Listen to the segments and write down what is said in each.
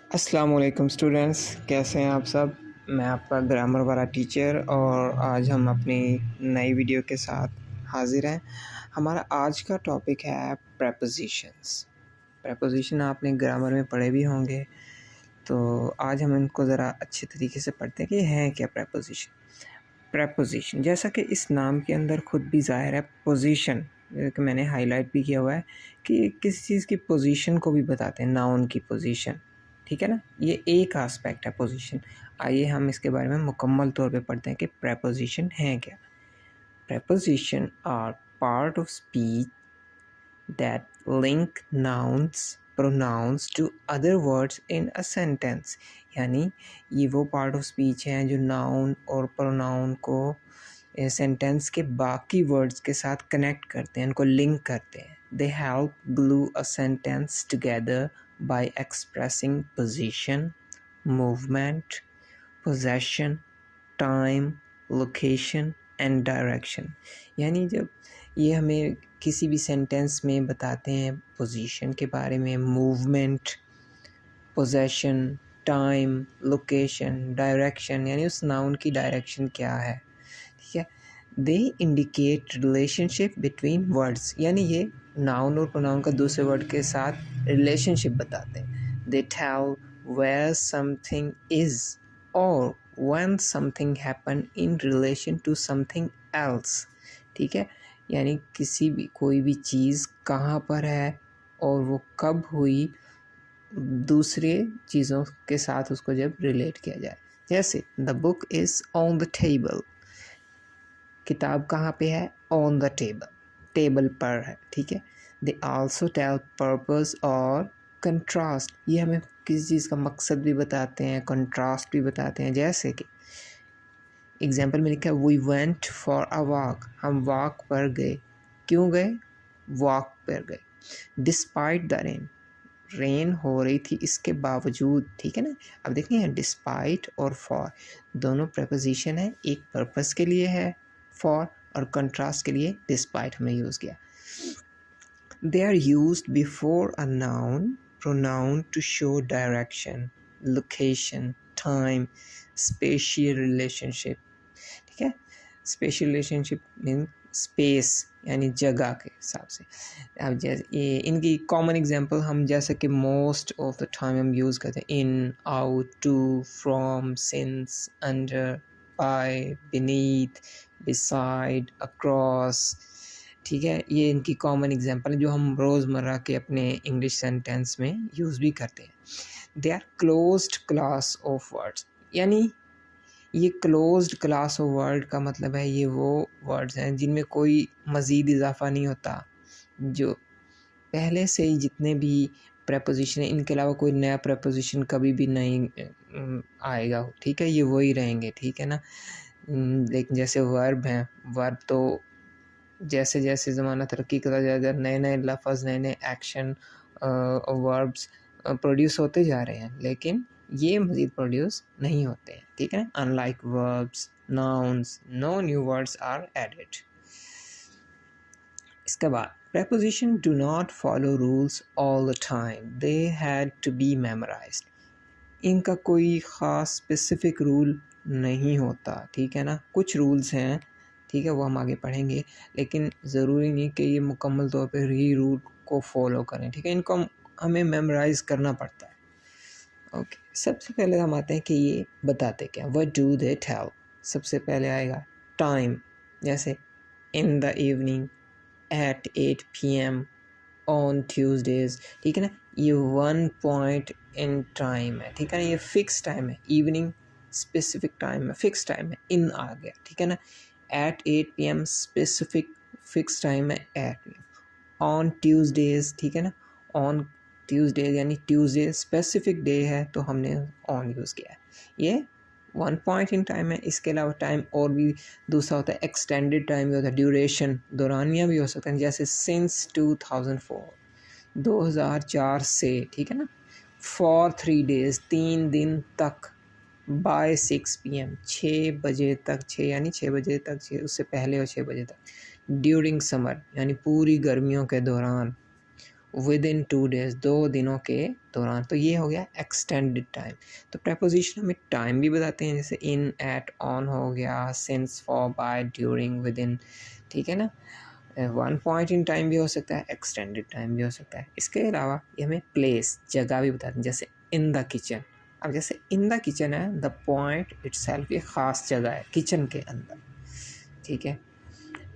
अस्सलाम वालेकुम स्टूडेंट्स, कैसे हैं आप सब। मैं आपका ग्रामर वाला टीचर और आज हम अपनी नई वीडियो के साथ हाजिर हैं। हमारा आज का टॉपिक है प्रेपोजिशंस। प्रेपोजिशन आपने ग्रामर में पढ़े भी होंगे, तो आज हम इनको ज़रा अच्छे तरीके से पढ़ते हैं कि हैं क्या प्रेपोजिशन। प्रेपोजिशन जैसा कि इस नाम के अंदर खुद भी ज़ाहिर है, पोजीशन कि मैंने हाईलाइट भी किया हुआ है कि किसी चीज़ की पोजीशन को भी बताते हैं, नाउन की पोजीशन। ठीक है ना, ये एक एस्पेक्ट है पोजीशन। आइए हम इसके बारे में मुकम्मल तौर पे पढ़ते हैं कि प्रेपोजिशन है क्या। Preposition are part of speech that link nouns pronouns to other words in a sentence। यानी ये वो पार्ट ऑफ स्पीच हैं जो नाउन और प्रोनाउन को सेंटेंस के बाकी वर्ड्स के साथ कनेक्ट करते हैं, इनको लिंक करते हैं। They help glue a sentence together by expressing position, movement, possession, time, location and direction. यानी जब ये हमें किसी भी सेंटेंस में बताते हैं पोजीशन के बारे में, movement, possession, time, location, direction, यानी उस नाउन की डायरेक्शन क्या है। ठीक है, they indicate relationship between words, यानी ये नाउन और प्रोनाउन का दूसरे वर्ड के साथ रिलेशनशिप बताते हैं। They tell where something is और when something happen in relation to something else। ठीक है, यानी कोई भी चीज़ कहाँ पर है और वो कब हुई, दूसरे चीज़ों के साथ उसको जब रिलेट किया जाए। जैसे the book is on the table, किताब कहाँ पे है, ऑन द टेबल, टेबल पर है। ठीक है, दे आल्सो टेल पर्पस और कंट्रास्ट, ये हमें किसी चीज़ का मकसद भी बताते हैं, कंट्रास्ट भी बताते हैं। जैसे कि एग्जाम्पल में लिखा है we went for a walk, हम वॉक पर गए। क्यों गए, वॉक पर गए। डिस्पाइट द रेन, रेन हो रही थी इसके बावजूद। ठीक है ना, अब देखेंगे डिस्पाइट और फॉर दोनों प्रपोजिशन है, एक पर्पस के लिए है फॉर और कंट्रास्ट के लिए डिस्पाइट हमने यूज़ किया। They are used before a noun pronoun to show direction, location, time, spatial relationship. ठीक है, स्पेशल रिलेशनशिप मीन स्पेस यानी जगह के हिसाब से। अब जैसे ये इनकी कॉमन एग्जांपल हम जैसे कि मोस्ट ऑफ द टाइम हम यूज़ करते हैं, in, out, to, from, since, under, by, beneath, beside, across. ठीक है, ये इनकी कॉमन एग्जांपल है जो हम रोज़मर्रा के अपने इंग्लिश सेंटेंस में यूज़ भी करते हैं। They are closed class of words, यानी ये क्लोज्ड क्लास ऑफ वर्ड का मतलब है ये वो वर्ड्स हैं जिनमें कोई मज़ीद इजाफा नहीं होता, जो पहले से ही जितने भी प्रेपोजिशन हैं इनके अलावा कोई नया प्रेपोजिशन कभी भी नहीं आएगा। ठीक है, ये वही रहेंगे। ठीक है ना, लेकिन जैसे वर्ब हैं, वर्ब तो जैसे जैसे ज़माना तरक्की करता जाएगा नए नए लफ्ज़, नए नए एक्शन वर्ब्स प्रोड्यूस होते जा रहे हैं, लेकिन ये मज़ीद प्रोड्यूस नहीं होते हैं। ठीक है, unlike verbs, nouns, no new words are added. इसके बाद preposition do not follow rules all the time, they had to be memorized। इनका कोई ख़ास स्पेसिफिक रूल नहीं होता। ठीक है ना, कुछ रूल्स हैं, ठीक है, वो हम आगे पढ़ेंगे, लेकिन ज़रूरी नहीं कि ये मुकम्मल तौर पे ही रूल को फॉलो करें। ठीक है, इनको हमें मेमोराइज़ करना पड़ता है। ओके, सबसे पहले हम आते हैं कि ये बताते क्या, व्हाट डू दे टेल। सबसे पहले आएगा टाइम, जैसे in the evening, at 8 PM, on Tuesdays. ठीक है ना, ये वन पॉइंट इन टाइम है। ठीक है ना, ये फिक्स टाइम है, इवनिंग स्पेसिफिक टाइम है, फिक्स टाइम है, इन आ गया। ठीक है ना, at 8 PM specific fix time है, एट ऑन ट्यूसडेज। ठीक है ना, ऑन ट्यूसडेज यानी ट्यूसडे स्पेसिफिक डे है तो हमने ऑन यूज़ किया है। ये वन पॉइंट इन टाइम है। इसके अलावा टाइम और भी दूसरा होता है, एक्सटेंडेड टाइम भी होता है, ड्यूरेशन दौरानिया भी हो सकता है, जैसे सिंस 2004, 2004 से। ठीक है ना, फॉर 3 days 3 दिन तक, बाय 6 PM 6 बजे तक, 6 यानी 6 बजे तक, 6 उससे पहले और 6 बजे तक, ड्यूरिंग समर यानी पूरी गर्मियों के दौरान, विद इन 2 डेज़, 2 दिनों के दौरान। तो ये हो गया एक्सटेंडेड टाइम। तो प्रेपोजिशन हमें टाइम भी बताते हैं, जैसे इन, एट, ऑन हो गया, since, for, by, during, within, ठीक है ना। वन पॉइंट इन टाइम भी हो सकता है, एक्सटेंडेड टाइम भी हो सकता है। इसके अलावा ये हमें प्लेस, जगह भी बताते हैं, जैसे इन द किचन। अब जैसे इन द किचन है, द पॉइंट इटसेल्फ ये ख़ास जगह है किचन के अंदर, ठीक है।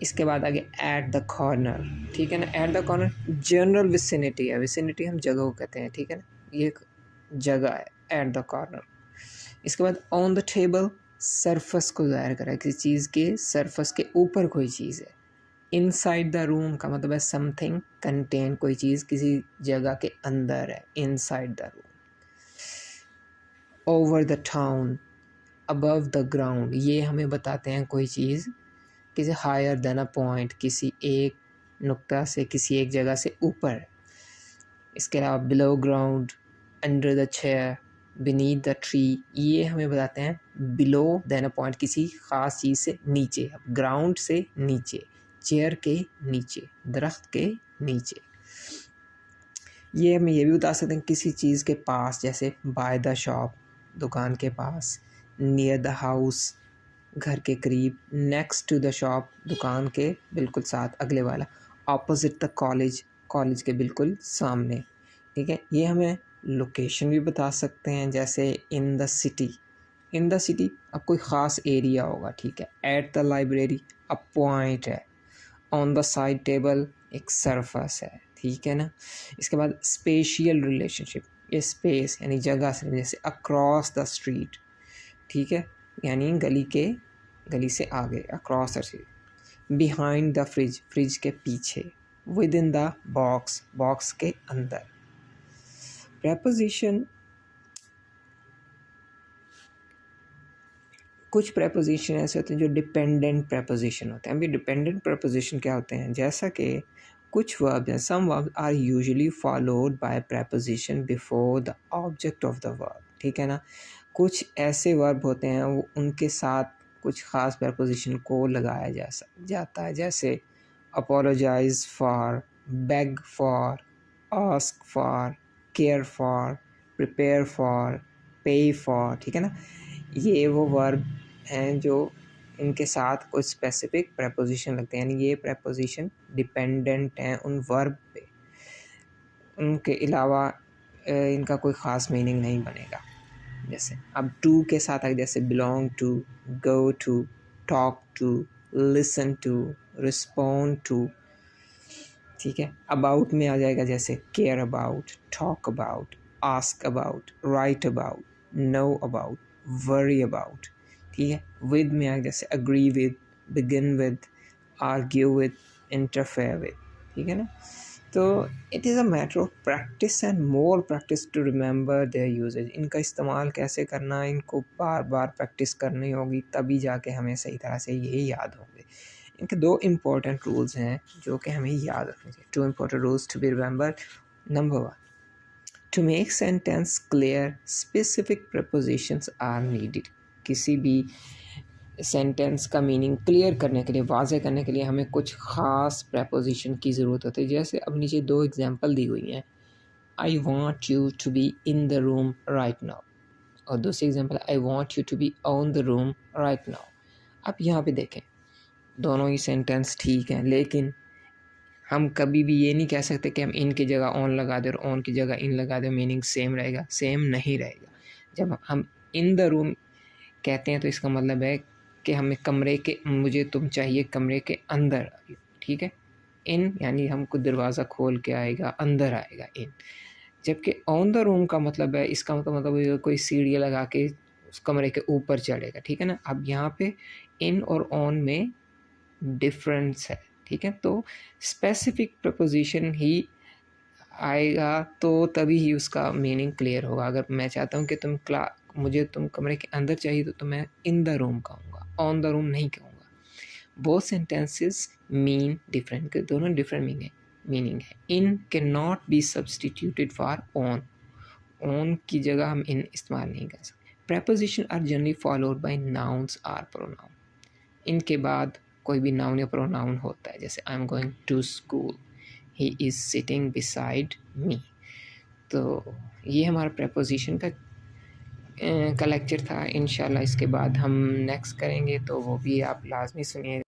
इसके बाद आगे एट द कॉर्नर, ठीक है ना। At the corner general vicinity है, विसिनिटी हम जगह को कहते हैं, ठीक है ना। ये एक जगह है एट द कॉर्नर। इसके बाद ऑन द टेबल, सरफस को ज़ाहिर करा है, किसी चीज़ के सरफस के ऊपर कोई चीज़ है। इनसाइड द रूम का मतलब है समथिंग कंटेन, कोई चीज़ किसी जगह के अंदर है, inside the room. Over the town, above the ground, ये हमें बताते हैं कोई चीज़ किसी हायर देन अ पॉइंट, किसी एक नुक्ता से, किसी एक जगह से ऊपर। इसके अलावा below ground, under the chair, beneath the tree, ये हमें बताते हैं बिलो देन अ पॉइंट, किसी ख़ास चीज़ से नीचे, ग्राउंड से नीचे, चेयर के नीचे, दरख्त के नीचे। ये हम ये भी बता सकते हैं किसी चीज़ के पास, जैसे बाय द शॉप, दुकान के पास, नियर द हाउस, घर के करीब, नेक्स्ट टू द शॉप, दुकान के बिल्कुल साथ, अगले वाला, ऑपोजिट द कॉलेज, कॉलेज के बिल्कुल सामने, ठीक है। ये हमें लोकेशन भी बता सकते हैं, जैसे in the city, in the city अब कोई ख़ास एरिया होगा, ठीक है। एट द लाइब्रेरी अब पॉइंट है, ऑन द साइड टेबल एक सरफस है, ठीक है ना। इसके बाद स्पेशियल रिलेशनशिप, ये स्पेस यानी जगह से, जैसे अक्रॉस द स्ट्रीट, ठीक है, यानी गली से आगे, across the street. Behind the fridge, fridge के पीछे। With in the box, box के अंदर। प्रेपोजिशन, कुछ प्रेपोजिशन ऐसे होते हैं जो डिपेंडेंट प्रेपोजिशन होते हैं। अभी डिपेंडेंट प्रेपोजिशन क्या होते हैं, जैसा कि कुछ वर्ब हैं, some verb are usually followed by preposition before the object of the verb, ठीक है ना। कुछ ऐसे वर्ब होते हैं वो उनके साथ कुछ ख़ास प्रेपोजिशन को लगाया जाता है, जैसे apologise for, beg for, ask for, care for, prepare for, pay for, ठीक है ना। ये वो वर्ब हैं जो इनके साथ कुछ स्पेसिफिक प्रेपोजिशन लगते हैं, यानी ये प्रेपोजिशन डिपेंडेंट हैं उन वर्ब पे, उनके अलावा इनका कोई ख़ास मीनिंग नहीं बनेगा। जैसे अब टू के साथ आगे, जैसे belong to, go to, talk to, listen to, respond to, ठीक है। अबाउट में आ जाएगा, जैसे care about, talk about, ask about, write about, know about, worry about, ठीक है। विद में आ, जैसे agree with, begin with, argue with, interfere with, ठीक है ना। तो it is a matter of practice and more practice to remember their uses. इनका इस्तेमाल कैसे करना है, इनको बार बार प्रैक्टिस करनी होगी, तभी जाके हमें सही तरह से ये याद होंगे। इनके 2 इम्पॉर्टेंट रूल्स हैं जो कि हमें याद रखने चाहिए। 2 important rules to be remembered. Number 1, to make sentence clear specific prepositions are needed. किसी भी सेंटेंस का मीनिंग क्लियर करने के लिए, वाज़ेह करने के लिए हमें कुछ ख़ास प्रपोजिशन की ज़रूरत होती है। जैसे अब नीचे 2 एग्जांपल दी हुई हैं, I want you to be in the room right now, और दूसरी example, I want you to be on the room right now. अब यहाँ पे देखें, दोनों ही सेंटेंस ठीक हैं, लेकिन हम कभी भी ये नहीं कह सकते कि हम इन की जगह ऑन लगा दें और ऑन की जगह इन लगा दें, मीनिंग सेम रहेगा, सेम नहीं रहेगा। जब हम इन द रूम कहते हैं तो इसका मतलब है कि हमें कमरे के, मुझे तुम चाहिए कमरे के अंदर, ठीक है। इन यानी हमको दरवाज़ा खोल के आएगा, अंदर आएगा इन। जबकि ऑन द रूम का मतलब है, इसका मतलब कोई सीढ़ी लगा के उस कमरे के ऊपर चढ़ेगा, ठीक है ना। अब यहाँ पे इन और ऑन में डिफरेंस है, ठीक है। तो स्पेसिफिक प्रपोजिशन ही आएगा तो तभी ही उसका मीनिंग क्लियर होगा। अगर मैं चाहता हूँ कि मुझे तुम कमरे के अंदर चाहिए तो मैं इन द रूम कहूँगा, ऑन द रूम नहीं कहूँगा। बोथ सेंटेंसेस मीन डिफरेंट, के दोनों डिफरेंट मीनिंग है। In can not be substituted for on, on की जगह हम इन इस्तेमाल नहीं कर सकते। Preposition are generally followed by nouns or pronoun. इनके बाद कोई भी नाउन या प्रोनाउन होता है, जैसे I am going to school, he is sitting beside me. तो ये हमारा प्रेपोजिशन का लेक्चर था। इंशाल्लाह इसके बाद हम नेक्स्ट करेंगे, तो वो भी आप लाज़मी सुनिए।